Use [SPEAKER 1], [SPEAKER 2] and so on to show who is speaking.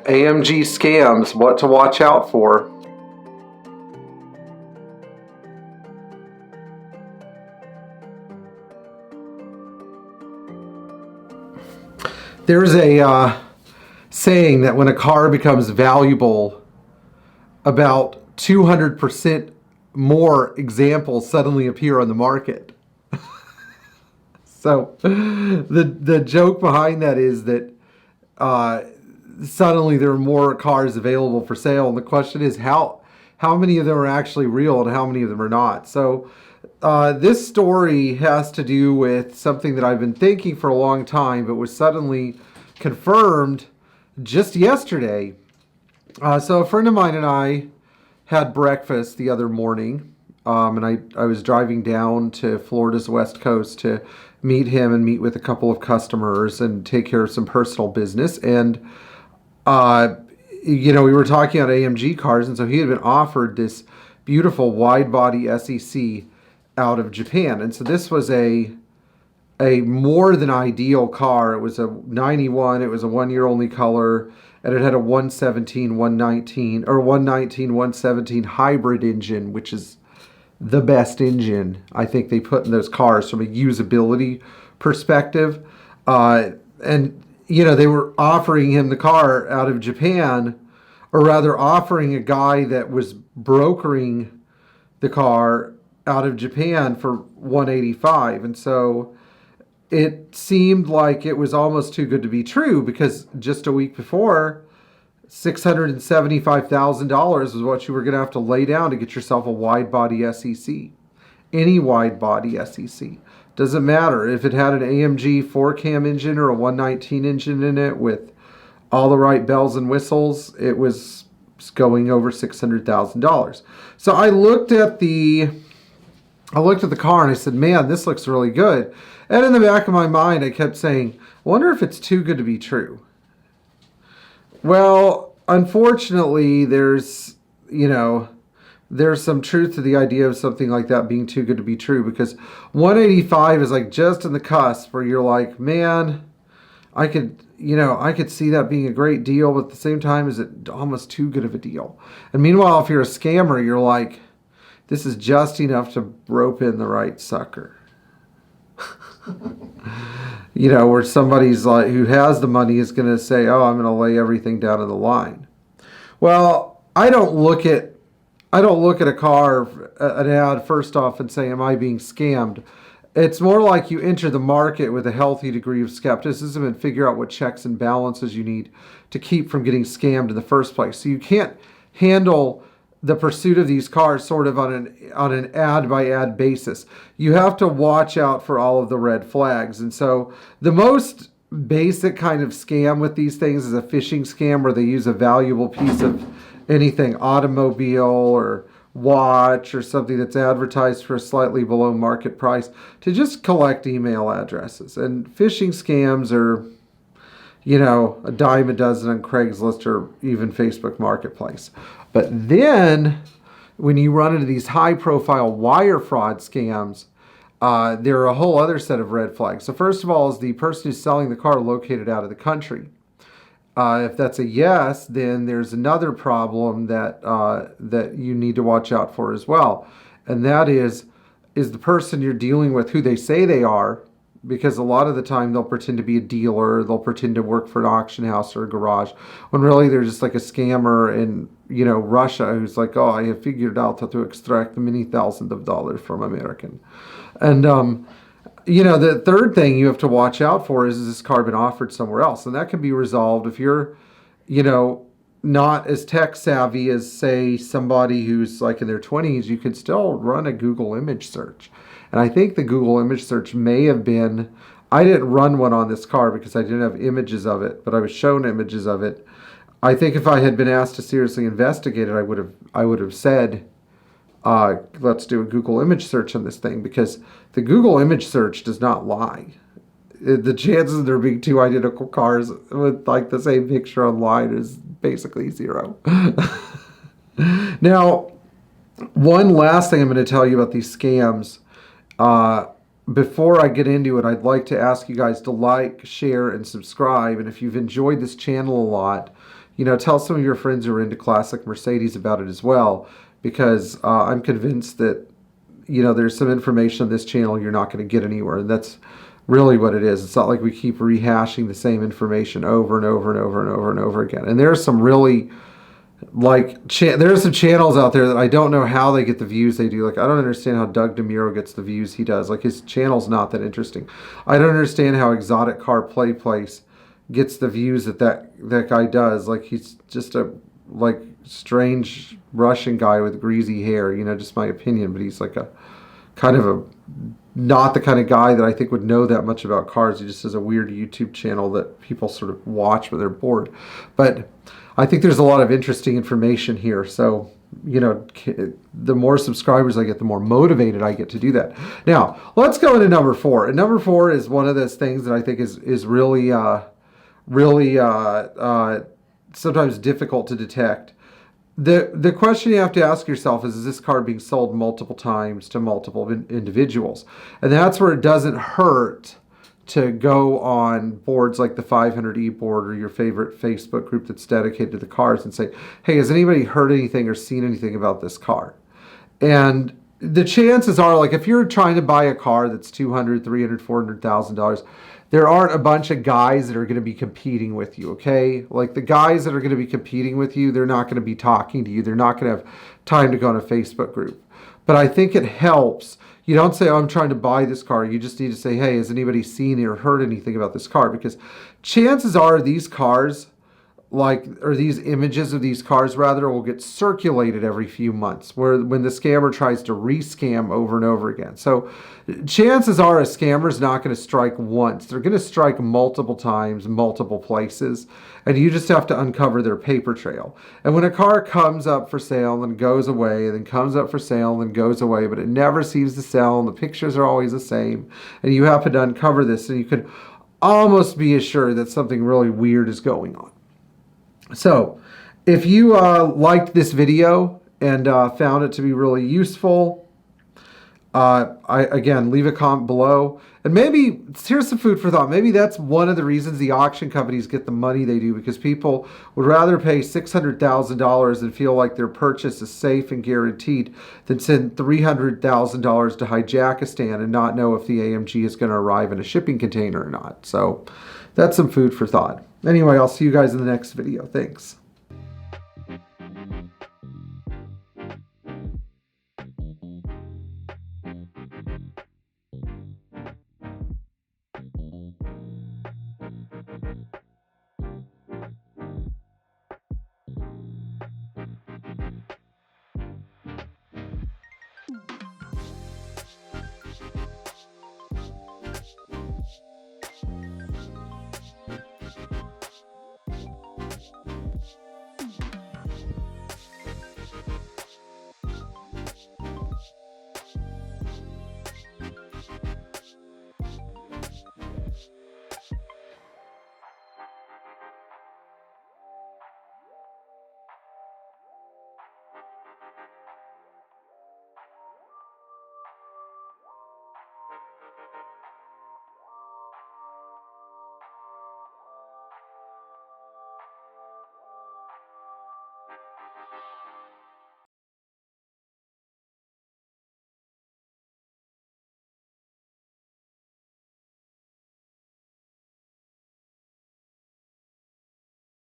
[SPEAKER 1] AMG scams, what to watch out for. There's a saying that when a car becomes valuable, about 200% more examples suddenly appear on the market. So the joke behind that is that suddenly there are more cars available for sale, and the question is how many of them are actually real and how many of them are not. So this story has to do with something that I've been thinking for a long time, but was suddenly confirmed just yesterday. So a friend of mine and I had breakfast the other morning, and I was driving down to Florida's West Coast to meet him and meet with a couple of customers and take care of some personal business. And we were talking about AMG cars, and so he had been offered this beautiful wide-body SEC out of Japan. And so this was a more than ideal car. It was a 91. It was a 1 year only color, and it had a 117, 119, or 119, 117 hybrid engine, which is the best engine I think they put in those cars from a usability perspective. And they were offering him the car out of Japan, or rather offering a guy that was brokering the car out of Japan for 185. And so it seemed like it was almost too good to be true, because just a week before, $675,000 was what you were going to have to lay down to get yourself a wide-body SEC. Any wide-body SEC. Doesn't matter if it had an AMG 4-cam engine or a 119 engine in it with all the right bells and whistles. It was going over $600,000. So I looked at the car and I said, man, this looks really good. And in the back of my mind, I kept saying, I wonder if it's too good to be true. Well, unfortunately, there's some truth to the idea of something like that being too good to be true, because 185 is like just in the cusp where you're like, man, I could see that being a great deal, but at the same time, is it almost too good of a deal? And meanwhile, if you're a scammer, you're like, this is just enough to rope in the right sucker. Where somebody's like, who has the money, is going to say, oh, I'm going to lay everything down on the line. Well, I don't look at a car, an ad, first off, and say, am I being scammed? It's more like you enter the market with a healthy degree of skepticism and figure out what checks and balances you need to keep from getting scammed in the first place. So you can't handle the pursuit of these cars sort of on an ad by ad basis. You have to watch out for all of the red flags. And so the most basic kind of scam with these things is a phishing scam, where they use a valuable piece of anything, automobile or watch or something that's advertised for a slightly below market price, to just collect email addresses. And phishing scams are, a dime a dozen on Craigslist or even Facebook Marketplace. But then when you run into these high-profile wire fraud scams, there are a whole other set of red flags. So first of all, is the person who's selling the car located out of the country? If that's a yes, then there's another problem that you need to watch out for as well. And that is the person you're dealing with who they say they are? Because a lot of the time they'll pretend to be a dealer, they'll pretend to work for an auction house or a garage, when really they're just like a scammer in Russia who's like, oh, I have figured out how to extract many thousands of dollars from American. And the third thing you have to watch out for is this car been offered somewhere else? And that can be resolved if you're, not as tech savvy as, say, somebody who's like in their 20s. You could still run a Google image search. And I think the Google image search may have been, I didn't run one on this car because I didn't have images of it, but I was shown images of it. I think if I had been asked to seriously investigate it, I would have said, let's do a Google image search on this thing, because the Google image search does not lie. The chances of there being two identical cars with like the same picture online is basically zero. Now, one last thing I'm going to tell you about these scams. Before I get into it, I'd like to ask you guys to like, share, and subscribe. And if you've enjoyed this channel a lot, tell some of your friends who are into classic Mercedes about it as well, because I'm convinced that, there's some information on this channel you're not going to get anywhere. And that's really what it is. It's not like we keep rehashing the same information over and over and over and over and over again. And there's some really, there are some channels out there that I don't know how they get the views they do. Like, I don't understand how Doug DeMuro gets the views he does. Like, his channel's not that interesting. I don't understand how Exotic Car Play Place gets the views that guy does. Like, he's just a strange Russian guy with greasy hair. Just my opinion. But he's like a kind of a not the kind of guy that I think would know that much about cars. He just has a weird YouTube channel that people sort of watch when they're bored. But I think there's a lot of interesting information here. So, the more subscribers I get, the more motivated I get to do that. Now, let's go into number 4. And number 4 is one of those things that I think is really, sometimes difficult to detect. The question you have to ask yourself is this car being sold multiple times to multiple individuals? And that's where it doesn't hurt to go on boards like the 500E board or your favorite Facebook group that's dedicated to the cars and say, hey, has anybody heard anything or seen anything about this car? And the chances are, like, if you're trying to buy a car that's $200,000, $300,000, $400,000, there aren't a bunch of guys that are going to be competing with you, okay? Like, the guys that are going to be competing with you, they're not going to be talking to you. They're not going to have time to go on a Facebook group. But I think it helps. You don't say, oh, I'm trying to buy this car. You just need to say, hey, has anybody seen or heard anything about this car? Because chances are these cars, or these images of these cars rather, will get circulated every few months when the scammer tries to re-scam over and over again. So chances are a scammer's not going to strike once. They're going to strike multiple times, multiple places, and you just have to uncover their paper trail. And when a car comes up for sale and goes away, and then comes up for sale and goes away, but it never seems to sell, and the pictures are always the same, and you happen to uncover this, and you could almost be assured that something really weird is going on. So, if you liked this video and found it to be really useful, again, leave a comment below. And maybe, here's some food for thought, maybe that's one of the reasons the auction companies get the money they do, because people would rather pay $600,000 and feel like their purchase is safe and guaranteed than send $300,000 to Hijackistan and not know if the AMG is going to arrive in a shipping container or not. So, that's some food for thought. Anyway, I'll see you guys in the next video. Thanks.